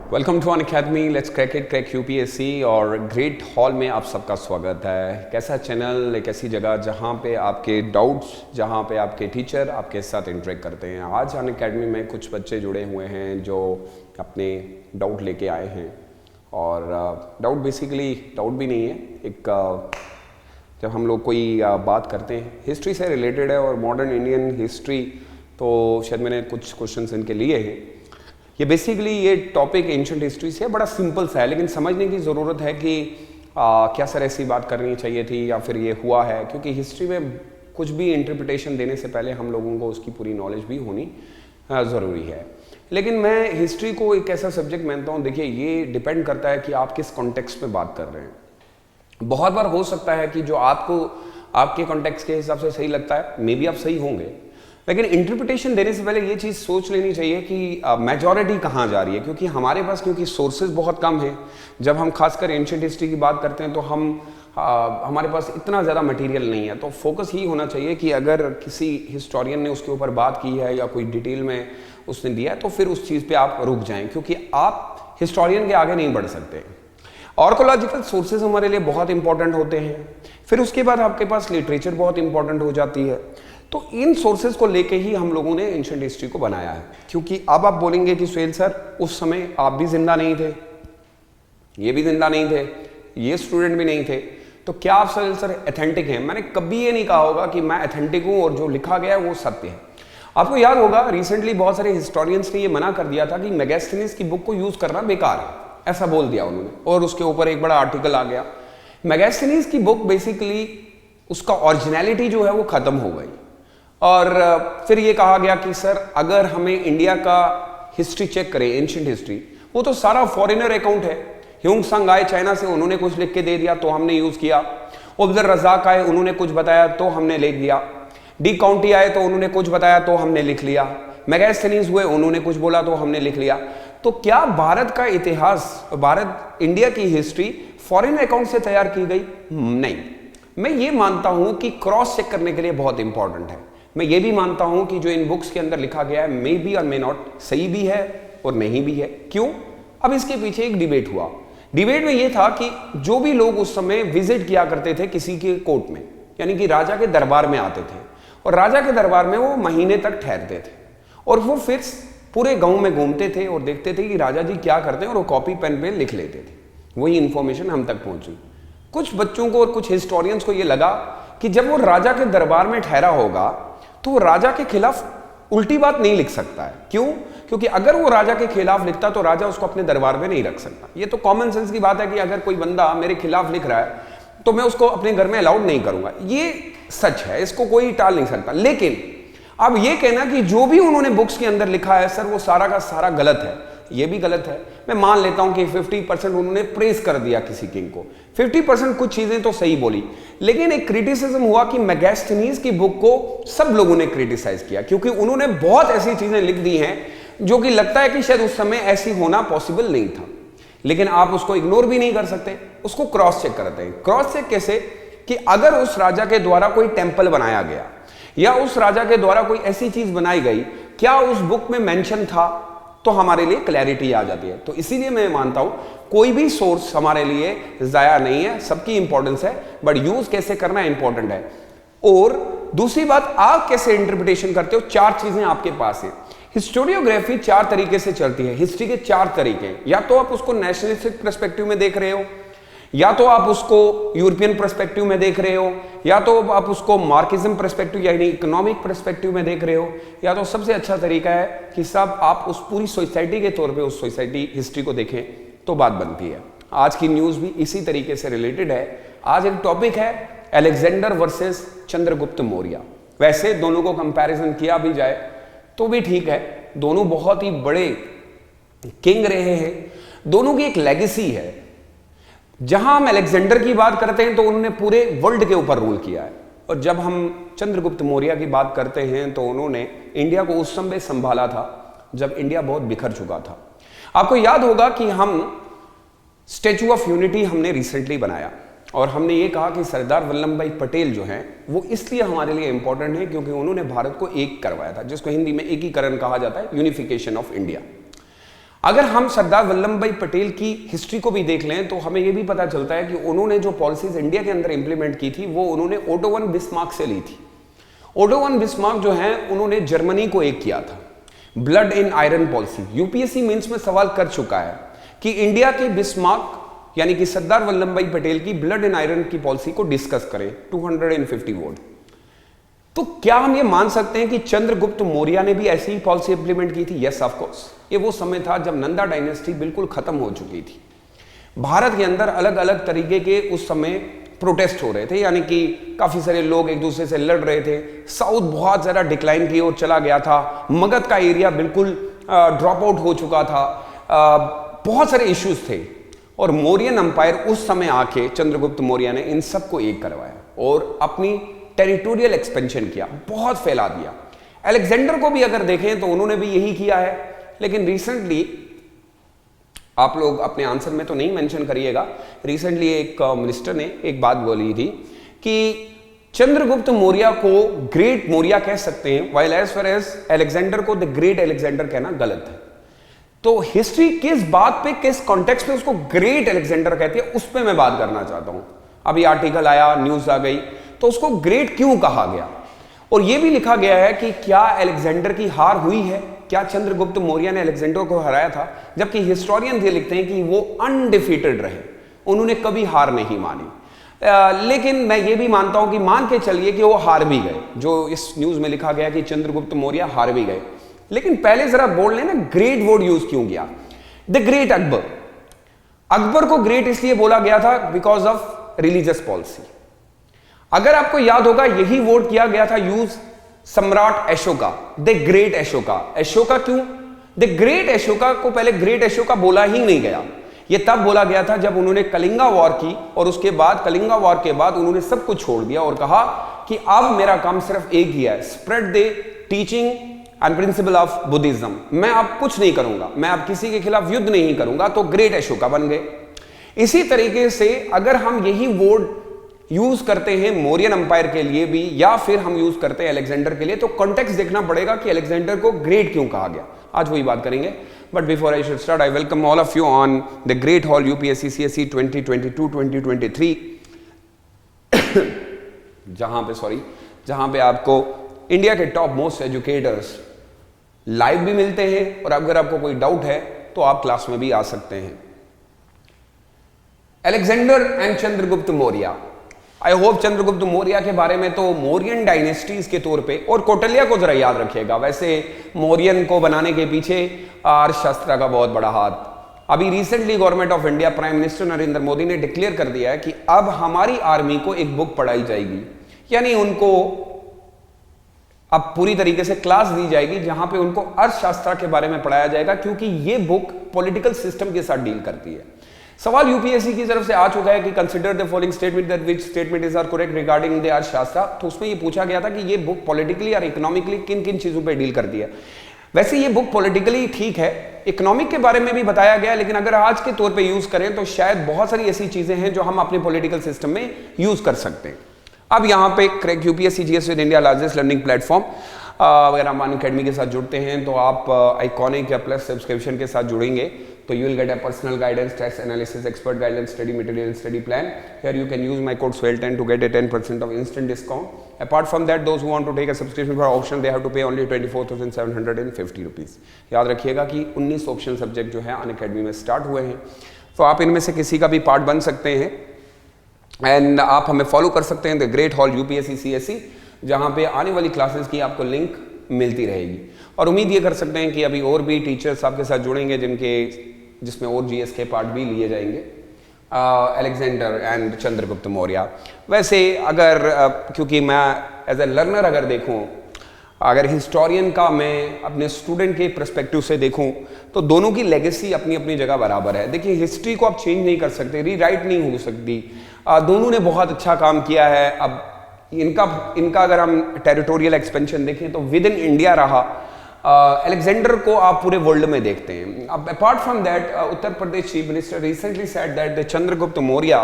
Welcome to Unacademy, let's crack it, crack UPSC. और great hall में आप सबका स्वागत है। कैसा चैनल, एक ऐसी जगह जहाँ पे आपके डाउट्स, जहाँ पे आपके टीचर आपके साथ इंटरेक्ट करते हैं। आज अनअकैडमी में कुछ बच्चे जुड़े हुए हैं जो अपने डाउट लेके आए हैं। और डाउट बेसिकली डाउट भी नहीं है, एक जब हम लोग कोई बात करते हैं हिस्ट्री से रिलेटेड है और मॉडर्न इंडियन हिस्ट्री, तो शायद मैंने कुछ क्वेश्चंस इनके लिए हैं। ये बेसिकली ये टॉपिक एंशिएंट हिस्ट्री से बड़ा सिंपल सा है, लेकिन समझने की ज़रूरत है कि क्या सर ऐसी बात करनी चाहिए थी या फिर ये हुआ है, क्योंकि हिस्ट्री में कुछ भी इंटरप्रिटेशन देने से पहले हम लोगों को उसकी पूरी नॉलेज भी होनी ज़रूरी है। लेकिन मैं हिस्ट्री को एक ऐसा सब्जेक्ट मानता हूँ, देखिए ये डिपेंड करता है कि आप किस कॉन्टेक्स्ट में बात कर रहे हैं। बहुत बार हो सकता है कि जो आपको आपके कॉन्टेक्स्ट के हिसाब से सही लगता है, मे बी आप सही होंगे, लेकिन इंटरप्रिटेशन देने से पहले ये चीज़ सोच लेनी चाहिए कि मेजॉरिटी कहाँ जा रही है। क्योंकि हमारे पास सोर्सेज बहुत कम हैं। जब हम खासकर एंशिएंट हिस्ट्री की बात करते हैं तो हमारे पास इतना ज़्यादा मटेरियल नहीं है। तो फोकस ही होना चाहिए कि अगर किसी हिस्टोरियन ने उसके ऊपर बात की है या कोई डिटेल में उसने दिया है तो फिर उस चीज़ पे आप रुक जाएं, क्योंकि आप हिस्टोरियन के आगे नहीं बढ़ सकते। आर्कोलॉजिकल सोर्सेज हमारे लिए बहुत इंपॉर्टेंट होते हैं। फिर उसके बाद आपके पास लिटरेचर बहुत इंपॉर्टेंट हो जाती है। तो इन सोर्सेज को लेके ही हम लोगों ने एंशिएंट हिस्ट्री को बनाया है। क्योंकि अब आप बोलेंगे कि सुहेल सर उस समय आप भी जिंदा नहीं थे, ये भी जिंदा नहीं थे, ये स्टूडेंट भी नहीं थे, तो क्या आप सुहेल सर एथेंटिक हैं? मैंने कभी ये नहीं कहा होगा कि मैं एथेंटिक हूं और जो लिखा गया है वो सत्य है। आपको याद होगा रिसेंटली बहुत सारे हिस्टोरियंस ने ये मना कर दिया था कि मेगास्थनीज की बुक को यूज करना बेकार है, ऐसा बोल दिया उन्होंने, और उसके ऊपर एक बड़ा आर्टिकल आ गया। मेगास्थनीज की बुक बेसिकली उसका ओरिजिनलिटी जो है वो खत्म हो गई। और फिर ये कहा गया कि सर अगर हमें इंडिया का हिस्ट्री चेक करें, एंशिएंट हिस्ट्री, वो तो सारा फॉरेनर अकाउंट है। ह्यूंग संग आए चाइना से, उन्होंने कुछ लिख के दे दिया तो हमने यूज किया। अब्दुल रज़ाक आए, उन्होंने कुछ बताया तो हमने लिख दिया। डी काउंटी आए तो उन्होंने कुछ बताया तो हमने लिख लिया। मेगास्थनीज हुए, उन्होंने कुछ बोला तो हमने लिख लिया। तो क्या भारत का इतिहास, भारत इंडिया की हिस्ट्री फॉरेन अकाउंट से तैयार की गई? नहीं। मैं ये मानता हूं कि क्रॉस चेक करने के लिए बहुत इंपॉर्टेंट है। मैं ये भी मानता हूं कि जो इन बुक्स के अंदर लिखा गया है मे बी और मे नॉट, सही भी है और नहीं भी है। क्यों? अब इसके पीछे एक डिबेट हुआ। डिबेट में ये था कि जो भी लोग उस समय विजिट किया करते थे किसी के कोर्ट में, यानी कि राजा के दरबार में आते थे और राजा के दरबार में वो महीने तक ठहरते थे और वो फिर पूरे गांव में घूमते थे और देखते थे कि राजा जी क्या करते हैं और वो कॉपी पेन पे लिख लेते थे। वही इंफॉर्मेशन हम तक पहुंची। कुछ बच्चों को और कुछ हिस्टोरियंस को ये लगा कि जब वो राजा के दरबार में ठहरा होगा तो वो राजा के खिलाफ उल्टी बात नहीं लिख सकता है। क्यों? क्योंकि अगर वो राजा के खिलाफ लिखता तो राजा उसको अपने दरबार में नहीं रख सकता। ये तो कॉमन सेंस की बात है कि अगर कोई बंदा मेरे खिलाफ लिख रहा है तो मैं उसको अपने घर में अलाउड नहीं करूंगा। ये सच है, इसको कोई टाल नहीं सकता। लेकिन अब ये कहना कि जो भी उन्होंने बुक्स के अंदर लिखा है सर वो सारा का सारा गलत है, ये भी गलत है। मैं मान लेता हूं कि 50% उन्होंने प्रेज कर दिया किसी किंग को, 50% कुछ चीजें तो सही बोली, लेकिन एक क्रिटिसिज्म हुआ कि मेगास्थनीज की बुक को सब लोगों ने क्रिटिसाइज किया क्योंकि उन्होंने बहुत ऐसी चीजें लिख दी हैं जो कि लगता है कि शायद उस समय ऐसी होना पॉसिबल नहीं था। लेकिन आप उसको इग्नोर भी नहीं कर सकते, उसको क्रॉस चेक करते हैं। क्रॉस चेक कैसे? कि अगर उस राजा के द्वारा कोई टेंपल बनाया गया या उस राजा के द्वारा कोई ऐसी चीज बनाई गई, क्या उस बुक में मेंशन था, तो हमारे लिए क्लैरिटी आ जाती है। तो इसीलिए मैं मानता हूं कोई भी सोर्स हमारे लिए जाया नहीं है, सबकी इंपॉर्टेंस है, बट यूज कैसे करना इंपॉर्टेंट है। और दूसरी बात, आप कैसे इंटरप्रिटेशन करते हो, चार चीजें आपके पास है। हिस्टोरियोग्राफी चार तरीके से चलती है। हिस्ट्री के चार तरीके, या तो आप उसको नेशनलिस्टिक पर्सपेक्टिव में देख रहे हो, या तो आप उसको यूरोपियन पर्सपेक्टिव में देख रहे हो, या तो आप उसको मार्क्सिज्म पर्सपेक्टिव यानी इकोनॉमिक पर्सपेक्टिव में देख रहे हो, या तो सबसे अच्छा तरीका है कि सब आप उस पूरी सोसाइटी के तौर पे उस सोसाइटी हिस्ट्री को देखें तो बात बनती है। आज की न्यूज़ भी इसी तरीके से रिलेटेड है। आज एक टॉपिक है अलेक्जेंडर वर्सेस चंद्रगुप्त मौर्य। वैसे दोनों को कंपैरिजन किया भी जाए तो भी ठीक है, दोनों बहुत ही बड़े किंग रहे हैं, दोनों की एक लेगेसी है। जहां हम अलेक्जेंडर की बात करते हैं तो उन्होंने पूरे वर्ल्ड के ऊपर रूल किया है, और जब हम चंद्रगुप्त मौर्य की बात करते हैं तो उन्होंने इंडिया को उस समय संभाला था जब इंडिया बहुत बिखर चुका था। आपको याद होगा कि हम स्टैचू ऑफ यूनिटी हमने रिसेंटली बनाया और हमने ये कहा कि सरदार वल्लभ भाई पटेल जो हैं वो इसलिए हमारे लिए इंपॉर्टेंट है क्योंकि उन्होंने भारत को एक करवाया था, जिसको हिंदी में एकीकरण कहा जाता है, यूनिफिकेशन ऑफ इंडिया। अगर हम सरदार वल्लभ भाई पटेल की हिस्ट्री को भी देख लें तो हमें यह भी पता चलता है कि उन्होंने जो पॉलिसीज इंडिया के अंदर इंप्लीमेंट की थी वो उन्होंने ओटो वन बिस्मार्क से ली थी। ओटो वन बिस्मार्क जो है उन्होंने जर्मनी को एक किया था, blood in iron policy. UPSC mains में सवाल कर चुका है कि इंडिया के बिस्मार्क यानी कि सरदार वल्लभ भाई पटेल की ब्लड इन आयरन की पॉलिसी को डिस्कस करें, 250 वोट। तो क्या हम ये मान सकते हैं कि चंद्रगुप्त मौर्य ने भी ऐसी ही पॉलिसी इंप्लीमेंट की थी? Yes, of course. ये वो समय था जब नंदा डायनेस्टी बिल्कुल खत्म हो चुकी थी। भारत के अंदर अलग अलग तरीके के उस समय प्रोटेस्ट हो रहे थे, यानी कि काफी सारे लोग एक दूसरे से लड़ रहे थे। साउथ बहुत ज्यादा डिक्लाइन की ओर चला गया था, मगध का एरिया बिल्कुल ड्रॉप आउट हो चुका था, बहुत सारे इश्यूज थे। और मौर्यन अंपायर उस समय आके चंद्रगुप्त मौर्य ने इन सबको एक करवाया और अपनी टेरिटोरियल एक्सपेंशन किया, बहुत फैला दिया। अलेक्जेंडर को भी अगर देखें तो उन्होंने भी यही किया है, लेकिन रिसेंटली आप लोग अपने आंसर में तो नहीं मेंशन करिएगा, रिसेंटली एक मिनिस्टर ने एक बात बोली थी कि चंद्रगुप्त मौर्य को ग्रेट मौर्य कह सकते हैं, while as far as Alexander को द ग्रेट अलेक्जेंडर कहना गलत है। तो हिस्ट्री किस बात पे, किस कॉन्टेक्स्ट में उसको ग्रेट अलेक्जेंडर कहती है, उस पर मैं बात करना चाहता हूं। अभी आर्टिकल आया, न्यूज आ गई, तो उसको ग्रेट क्यों कहा गया? और यह भी लिखा गया है कि क्या अलेक्जेंडर की हार हुई है, क्या चंद्रगुप्त मौर्य ने अलेक्जेंडर को हराया था? जबकि हिस्टोरियन ये लिखते हैं कि वो अनडिफीटेड रहे, उन्होंने कभी हार नहीं मानी। लेकिन मैं ये भी मानता हूं कि मान के चलिए कि वो हार भी गए, जो इस न्यूज में लिखा गया कि चंद्रगुप्त मौर्य हार भी गए, लेकिन पहले जरा बोल लेना ग्रेट वर्ड यूज क्यों किया? द ग्रेट अकबर, अकबर को ग्रेट इसलिए बोला गया था बिकॉज ऑफ रिलीजियस पॉलिसी। अगर आपको याद होगा यही वर्ड किया गया था यूज सम्राट अशोका, द ग्रेट अशोका। अशोका क्यों? द ग्रेट अशोका को पहले ग्रेट अशोका बोला ही नहीं गया, यह तब बोला गया था जब उन्होंने कलिंगा वॉर की, और उसके बाद कलिंगा वॉर के बाद उन्होंने सब कुछ छोड़ दिया और कहा कि अब मेरा काम सिर्फ एक ही है, spread the teaching and principle of Buddhism. मैं अब कुछ नहीं करूंगा, मैं अब किसी के खिलाफ युद्ध नहीं करूंगा, तो ग्रेट अशोका बन गए। इसी तरीके से अगर हम यही वर्ड यूज करते हैं मौर्यन अंपायर के लिए भी, या फिर हम यूज करते हैं अलेक्जेंडर के लिए, तो कॉन्टेक्स्ट देखना पड़ेगा कि अलेक्जेंडर को ग्रेट क्यों कहा गया। आज वही बात करेंगे, but before I should start I welcome all of you on the great hall UPSC CSE 2022-2023 जहां पे आपको इंडिया के टॉप मोस्ट एजुकेटर्स लाइव भी मिलते हैं, और अगर आपको कोई डाउट है तो आप क्लास में भी आ सकते हैं। Alexander and Chandragupta Maurya, I hope Chandragupta Maurya के बारे में तो मौर्यन डायनेस्टीज के तौर पे, और कौटिल्य को जरा याद रखिएगा। वैसे मौर्यन को बनाने के पीछे अर्थशास्त्र का बहुत बड़ा हाथ। अभी recently government of India, prime minister Narendra Modi ने डिक्लेयर कर दिया है कि अब हमारी आर्मी को एक बुक पढ़ाई जाएगी, यानी उनको अब पूरी तरीके से क्लास दी जाएगी जहां पे उनको अर्थशास्त्र के बारे में पढ़ाया जाएगा, क्योंकि ये बुक पॉलिटिकल सिस्टम के साथ डील करती है। सवाल यूपीएससी की तरफ से आ चुका है कि consider the following statement that which statement is are correct regarding the Arthashastra. तो उसमें ये पूछा गया था कि ये बुक पॉलिटिकली और इकोनॉमिकली किन किन चीजों पे डील करती है। वैसे ये बुक पॉलिटिकली ठीक है, इकोनॉमिक के बारे में भी बताया गया है, लेकिन अगर आज के तौर पर यूज करें तो शायद बहुत सारी ऐसी चीजें हैं जो हम अपने पॉलिटिकल सिस्टम में यूज कर सकते हैं। अब यहाँ पे crack UPSC GS with India largest learning platform, अगर आप अनअकैडमी के साथ जुड़ते हैं तो आप आइकॉनिक या प्लस सब्सक्रिप्शन के साथ जुड़ेंगे तो you will get a personal guidance, test analysis, expert guidance, study material and study plan. Here you can use my code SWEL10 to get a 10% of instant discount. Apart from that, those who want to take a subscription for option, they have to pay only 24,750 rupees. याद रखिएगा कि 19 optional subject जो है Unacademy में start हुए हैं, तो आप इनमें से किसी का भी पार्ट बन सकते हैं। एंड आप हमें फॉलो कर सकते हैं the great hall UPSC CSE, जहाँ पे आने वाली क्लासेस की आपको लिंक मिलती रहेगी। और उम्मीद ये कर सकते हैं कि अभी और भी टीचर्स आपके साथ जुड़ेंगे जिसमें और जीएस के पार्ट भी लिए जाएंगे, अलेक्जेंडर एंड चंद्रगुप्त मौर्य। वैसे अगर क्योंकि मैं एज ए लर्नर अगर देखूं, अगर हिस्टोरियन का मैं अपने स्टूडेंट के पर्सपेक्टिव से देखूं, तो दोनों की लेगेसी अपनी अपनी जगह बराबर है। देखिए, हिस्ट्री को आप चेंज नहीं कर सकते, रीराइट नहीं हो सकती। दोनों ने बहुत अच्छा काम किया है। अब इनका अगर हम टेरिटोरियल एक्सपेंशन देखें तो विद इन इंडिया रहा। अलेक्जेंडर को आप पूरे वर्ल्ड में देखते हैं। अब apart from that, Uttar Pradesh chief minister recently said that the Chandragupta Maurya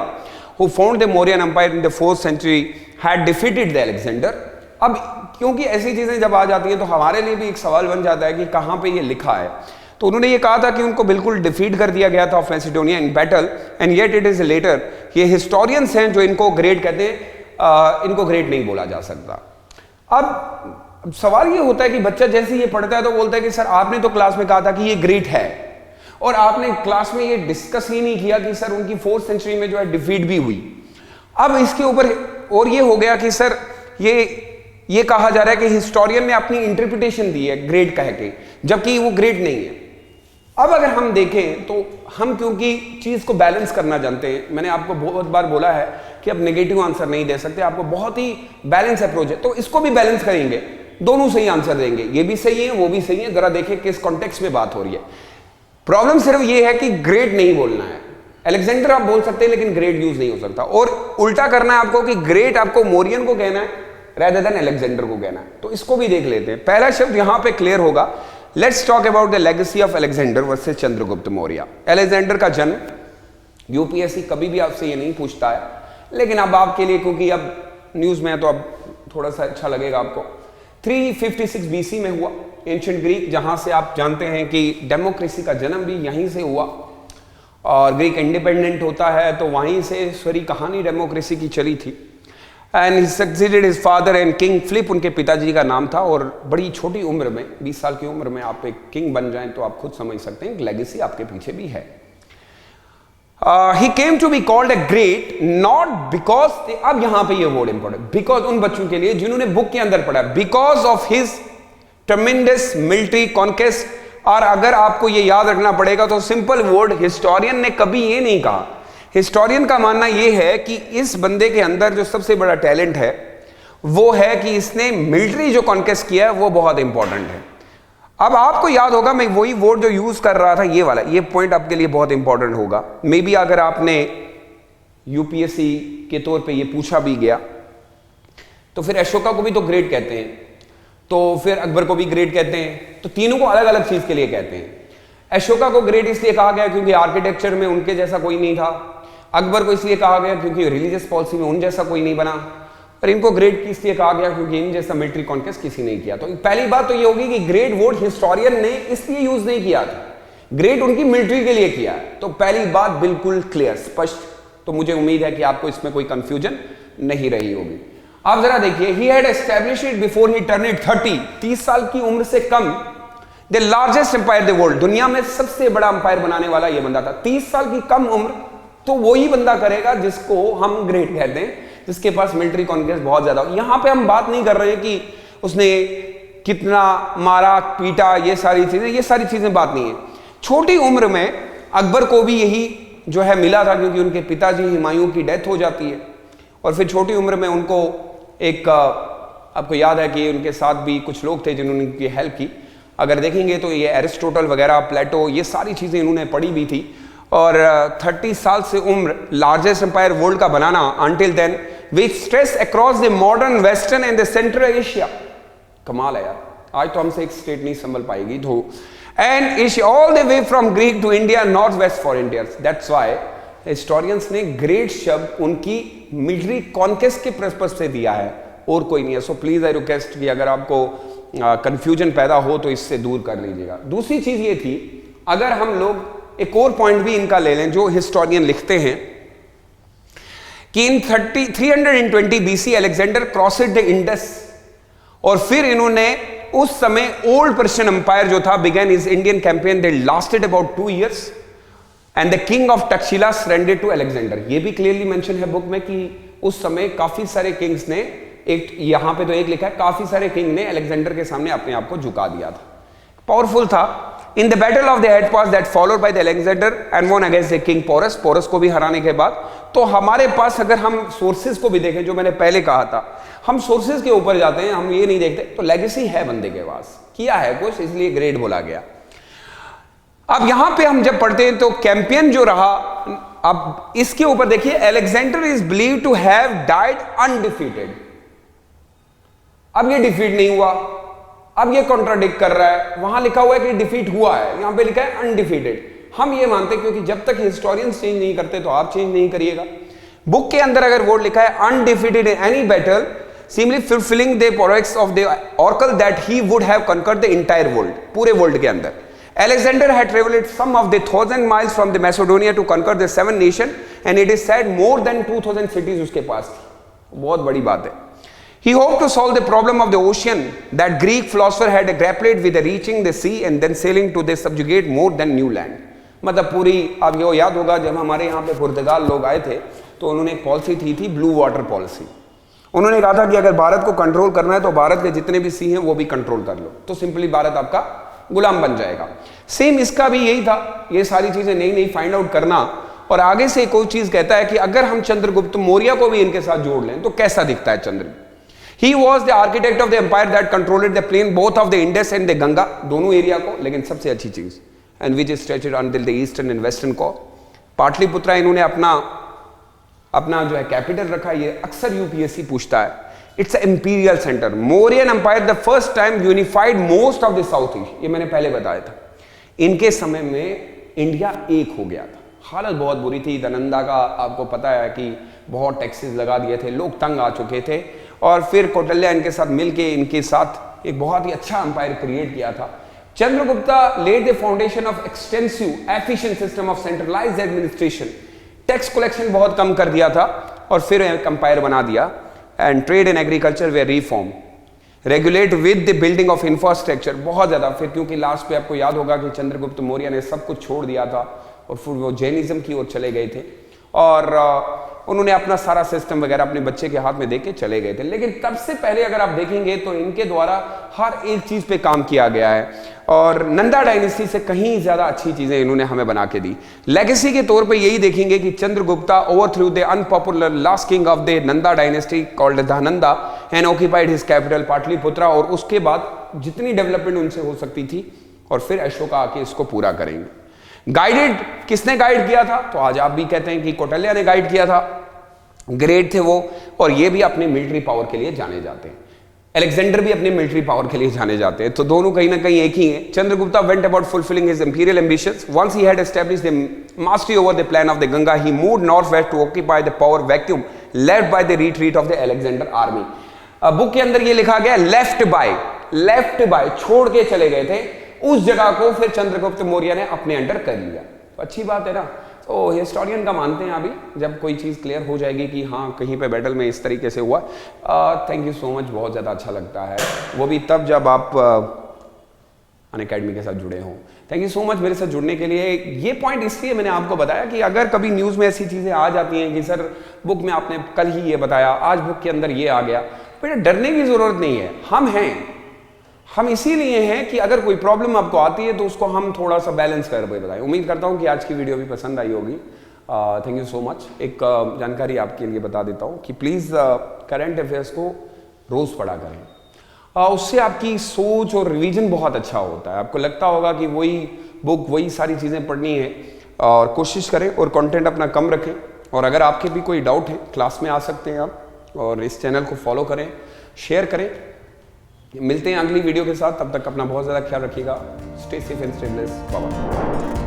who found the Mauryan empire in the 4th century had defeated the Alexander. अब क्योंकि ऐसी चीजें जब आ जाती हैं तो हमारे लिए भी एक सवाल बन जाता है कि कहां पे ये लिखा है। तो उन्होंने ये कहा था कि उनको बिल्कुल डिफीट कर दिया गया था of Macedonia in battle, and yet it is later. ये हिस्टोरियंस हैं जो इनको ग्रेट कहते हैं, इनको ग्रेट नहीं बोला जा सकता। अब सवाल ये होता है कि बच्चा जैसे ये पढ़ता है तो बोलता है कि सर आपने तो क्लास में कहा था कि ये ग्रेट है, और आपने क्लास में ये डिस्कस ही नहीं किया कि सर उनकी 4th सेंचुरी में जो है डिफीट भी हुई। अब इसके ऊपर और ये हो गया कि सर ये कहा जा रहा है कि हिस्टोरियन ने अपनी इंटरप्रिटेशन दी है ग्रेट कह के, जबकि वो ग्रेट नहीं है। अब अगर हम देखें तो हम क्योंकि चीज को बैलेंस करना जानते हैं, मैंने आपको बहुत बार बोला है कि आप नेगेटिव आंसर नहीं दे सकते, आपको बहुत ही बैलेंस अप्रोच है, तो इसको भी बैलेंस करेंगे, दोनों सही आंसर देंगे, ये भी सही है वो भी सही है, जरा देखिए किस कॉन्टेक्स्ट में बात हो रही है। प्रॉब्लम सिर्फ ये है कि ग्रेट नहीं बोलना है, अलेक्जेंडर आप बोल सकते हैं लेकिन ग्रेट यूज नहीं हो सकता, और उल्टा करना है आपको कि ग्रेट आपको मोरियन को कहना है rather than अलेक्जेंडर को कहना है। तो इसको भी देख लेते हैं। पहला शब्द यहां पे क्लियर होगा, let's talk about the legacy of Alexander versus Chandragupta Maurya. Alexander का जन्म, यूपीएससी कभी भी आपसे ये नहीं पूछता है, लेकिन अब आपके लिए क्योंकि अब न्यूज में है तो अब थोड़ा सा अच्छा लगेगा आपको। 356 बीसी में हुआ, एंशिएंट ग्रीक, जहां से आप जानते हैं कि डेमोक्रेसी का जन्म भी यहीं से हुआ, और ग्रीक इंडिपेंडेंट होता है तो वहीं से सारी कहानी डेमोक्रेसी की चली थी। And he succeeded his father and king Philip उनके पिताजी का नाम था, और बड़ी छोटी उम्र में 20 साल की उम्र में आप एक किंग बन जाएं तो आप खुद समझ सकते हैं लेगेसी आपके पीछे भी है। He came to be called a great not because, अब यहां पे ये वर्ड इंपॉर्टेंट, बिकॉज उन बच्चों के लिए जिन्होंने बुक के अंदर पढ़ा, because of his ट्रेमेंडस military conquest, और अगर आपको ये याद रखना पड़ेगा तो सिंपल वर्ड, हिस्टोरियन ने कभी ये नहीं कहा, हिस्टोरियन का मानना यह है कि इस बंदे के अंदर जो सबसे बड़ा टैलेंट है वो है कि इसने मिलिट्री जो कॉन्क्वेस्ट किया है वो बहुत इंपॉर्टेंट है। अब आपको याद होगा मैं वही वर्ड जो यूज कर रहा था, ये वाला, ये पॉइंट आपके लिए बहुत इंपॉर्टेंट होगा। मे बी अगर आपने यूपीएससी के तौर पे ये पूछा भी गया तो फिर अशोका को भी तो ग्रेट कहते हैं, तो फिर अकबर को भी ग्रेट कहते हैं, तो तीनों को अलग अलग चीज के लिए कहते हैं। अशोका को ग्रेट इसलिए कहा गया क्योंकि आर्किटेक्चर में उनके जैसा कोई नहीं था, अकबर को इसलिए कहा गया क्योंकि रिलीजियस पॉलिसी में उन जैसा कोई नहीं बना, और इनको ग्रेट इसलिए कहा गया क्योंकि इन जैसा मिलिट्री कॉन्क्वेस्ट किसी ने किया। तो पहली बात तो ये होगी कि ग्रेट वर्ड हिस्टोरियन ने इसलिए यूज नहीं किया था, ग्रेट उनकी मिलिट्री के लिए किया है। तो पहली बात बिल्कुल क्लियर, स्पष्ट, तो मुझे उम्मीद है कि आपको इसमें कोई कंफ्यूजन नहीं रही होगी। आप जरा देखिए, he had established before he turned 30 साल की उम्र से कम the largest empire the world, दुनिया में सबसे बड़ा एम्पायर बनाने वाला यह बंदा था। 30 साल की कम उम्र, तो वही बंदा करेगा जिसको हम ग्रेट कहते हैं, जिसके पास मिलिट्री कॉन्क्वेस्ट बहुत ज्यादा हो। यहां पे हम बात नहीं कर रहे हैं कि उसने कितना मारा पीटा, ये सारी चीजें बात नहीं है। छोटी उम्र में अकबर को भी यही जो है मिला था, क्योंकि उनके पिताजी हुमायूं की डेथ हो जाती है, और फिर छोटी उम्र में उनको एक, आपको याद है कि उनके साथ भी कुछ लोग थे जिन्होंने उनकी हेल्प की। अगर देखेंगे तो ये एरिस्टोटल वगैरह, प्लेटो, ये सारी चीजें इन्होंने पढ़ी भी थी। और 30 साल से उम्र, लार्जेस्ट एम्पायर वर्ल्ड का बनाना, until then which stress across the modern western and the central Asia. कमाल है यार, आज तो हमसे एक स्टेट नहीं संभल पाएगी। तो and is all the way from Greek to India, north west for Indians. That's why historians ने ग्रेट शब्द उनकी मिलिट्री कॉन्क्वेस्ट के पर्पस से दिया है, और कोई नहीं है। सो प्लीज आई रिक्वेस्ट कि अगर आपको कंफ्यूजन पैदा हो तो इससे दूर कर लीजिएगा। दूसरी चीज ये थी, अगर हम लोग एक और पॉइंट भी इनका ले लें, जो हिस्टोरियन लिखते हैं कि इन 320 BC Alexander crossed the Indus, और फिर इन्होंने उस समय ओल्ड पर्शियन एम्पायर जो था began his Indian campaign, they lasted about 2 years and the king of Taxila surrendered to Alexander. ये भी क्लियरली मेंशन है बुक में कि उस समय काफी सारे किंग्स ने, एक यहां पे तो एक लिखा है, काफी सारे किंग ने अलेक्जेंडर के सामने अपने आप को झुका दिया था, पावरफुल था। In the battle of the Hydaspes that followed by the Alexander and won against the king Porus, Porus को भी हराने के बाद, तो हमारे पास अगर हम सोर्सेज को भी देखें, जो मैंने पहले कहा था, हम सोर्सेज के ऊपर जाते हैं, हम ये नहीं देखते, तो लेगेसी है बंदे के पास, किया है कुछ, इसलिए ग्रेट बोला गया। अब यहां पे हम जब पढ़ते हैं तो कैंपियन जो रहा, अब इसके ऊपर देखिए, Alexander is believe to have died undefeated. अब ये डिफीट नहीं हुआ, अब ये कॉन्ट्राडिक्ट कर रहा है, वहां लिखा हुआ है कि डिफीट हुआ है, यहां पे लिखा है अनडिफीटेड। हम ये मानते हैं क्योंकि जब तक हिस्टोरियंस चेंज नहीं करते तो आप चेंज नहीं करिएगा। बुक के अंदर अगर वर्ड लिखा है undefeated in any battle, simply fulfilling the products of the oracle that he would have conquered the entire world, पूरे वर्ल्ड के अंदर। Alexander had traveled some of the 1,000 miles from the Macedonia to conquer the 7 nations, and it is said more than 2,000 cities उसके पास थी। बहुत बड़ी बात है। He hoped to solve the problem of the ocean that Greek philosopher had grappled with, reaching the sea and then sailing to the subjugate more than new land। मतलब पूरी, आपको याद होगा जब हमारे यहाँ पे पुर्तगाल लोग आए थे तो उन्होंने एक पॉलिसी थी ब्लू वाटर पॉलिसी। उन्होंने कहा था कि अगर भारत को कंट्रोल करना है तो भारत के जितने भी सी हैं वो भी कंट्रोल कर लो, तो सिंपली भारत आपका गुलाम बन जाएगा। सेम इसका भी यही था, ये सारी चीजें नई नई फाइंड आउट करना। और आगे से एक और चीज कहता है कि अगर हम चंद्रगुप्त मौर्य को भी इनके साथ जोड़ लें तो कैसा दिखता है Chandragupta. He was the architect of the empire that controlled the plain both of the Indus and the Ganga, दोनों एरिया को। लेकिन सबसे अच्छी चीज, and which stretched until the eastern and western को, पाटलिपुत्रा इन्होंने अपना जो है कैपिटल रखा। ये अक्सर यूपीएससी पूछता है। It's imperial centre. Mauryan empire the first time unified most of the south east, ये मैंने पहले बताया था। इनके समय में इंडिया एक हो गया था। हालत बहुत बुरी थी। धनंदा का आपको पता है कि बहुत टैक्सेस लगा दिए थे, लोग तंग आ चुके थे। और फिर कौटिल्य इनके साथ मिलके इनके साथ एक बहुत ही अच्छा एम्पायर क्रिएट किया था। Chandragupta led the foundation of extensive efficient system of centralised administration. Tax collection बहुत कम कर दिया था और फिर एम्पायर बना दिया। And trade and agriculture way reform, regulate with the building of infrastructure, बहुत ज्यादा। फिर क्योंकि लास्ट पे आपको याद होगा कि चंद्रगुप्त मौर्य ने सब कुछ छोड़ दिया था और फिर वो जैनिज्म की ओर चले गए थे और उन्होंने अपना सारा सिस्टम वगैरह अपने बच्चे के हाथ में देके चले गए थे। लेकिन तब से पहले अगर आप देखेंगे तो इनके द्वारा हर एक चीज पे काम किया गया है और नंदा डायनेस्टी से कहीं ज्यादा अच्छी चीजें इन्होंने हमें बना के दी। लेगेसी के तौर पे यही देखेंगे कि Chandragupta overthrew the unpopular last king of the Nanda dynasty called Dhanananda and occupied his capital Pataliputra. और उसके बाद जितनी डेवलपमेंट उनसे हो सकती थी और फिर अशोका आके इसको पूरा करेंगे। गाइडेड, किसने गाइड किया था? तो आज आप भी कहते हैं कि कौटिल्य ने गाइड किया था। ग्रेट थे वो, और ये भी अपने मिलिट्री पावर के लिए जाने जाते हैं। अलेक्जेंडर भी अपने मिलिट्री पावर के लिए जाने जाते हैं, तो दोनों कहीं ना कहीं एक ही हैं। Chandragupta went about fulfilling his imperial ambitions. Once he had established the mastery over the plan of the Ganga, he moved north west to occupy the power vacuum left by the retreat of the Alexander army. Book के अंदर ये लिखा गया left by, छोड़ के चले गए थे उस जगह को, फिर चंद्रगुप्त मौर्य ने अपने अंडर कर लिया। तो अच्छी बात है ना। तो हिस्टोरियन का मानते हैं अभी, जब कोई चीज़ क्लियर हो जाएगी कि हाँ कहीं पे बैटल में इस तरीके से हुआ। थैंक यू सो मच, बहुत ज़्यादा अच्छा लगता है, वो भी तब जब आप अनअकैडमी के साथ जुड़े हों। थैंक यू सो मच मेरे साथ जुड़ने के लिए। ये पॉइंट इसलिए मैंने आपको बताया कि अगर कभी न्यूज़ में ऐसी चीज़ें आ जाती हैं कि सर बुक में आपने कल ही ये बताया, आज बुक के अंदर ये आ गया, बेटा डरने की ज़रूरत नहीं है। हम इसीलिए हैं कि अगर कोई प्रॉब्लम आपको आती है तो उसको हम थोड़ा सा बैलेंस कर बताएं। उम्मीद करता हूं कि आज की वीडियो भी पसंद आई होगी। Thank you so much. एक जानकारी आपके लिए बता देता हूं कि प्लीज़ करंट अफेयर्स को रोज़ पढ़ा करें। उससे आपकी सोच और रिवीजन बहुत अच्छा होता है। आपको लगता होगा कि वही बुक, वही सारी चीज़ें पढ़नी है, और कोशिश करें और कंटेंट अपना कम रखें। और अगर आपके भी कोई डाउट है, क्लास में आ सकते हैं आप, और इस चैनल को फॉलो करें, शेयर करें। मिलते हैं अगली वीडियो के साथ, तब तक अपना बहुत ज़्यादा ख्याल रखिएगा। Stay safe and stay blessed. Bye bye.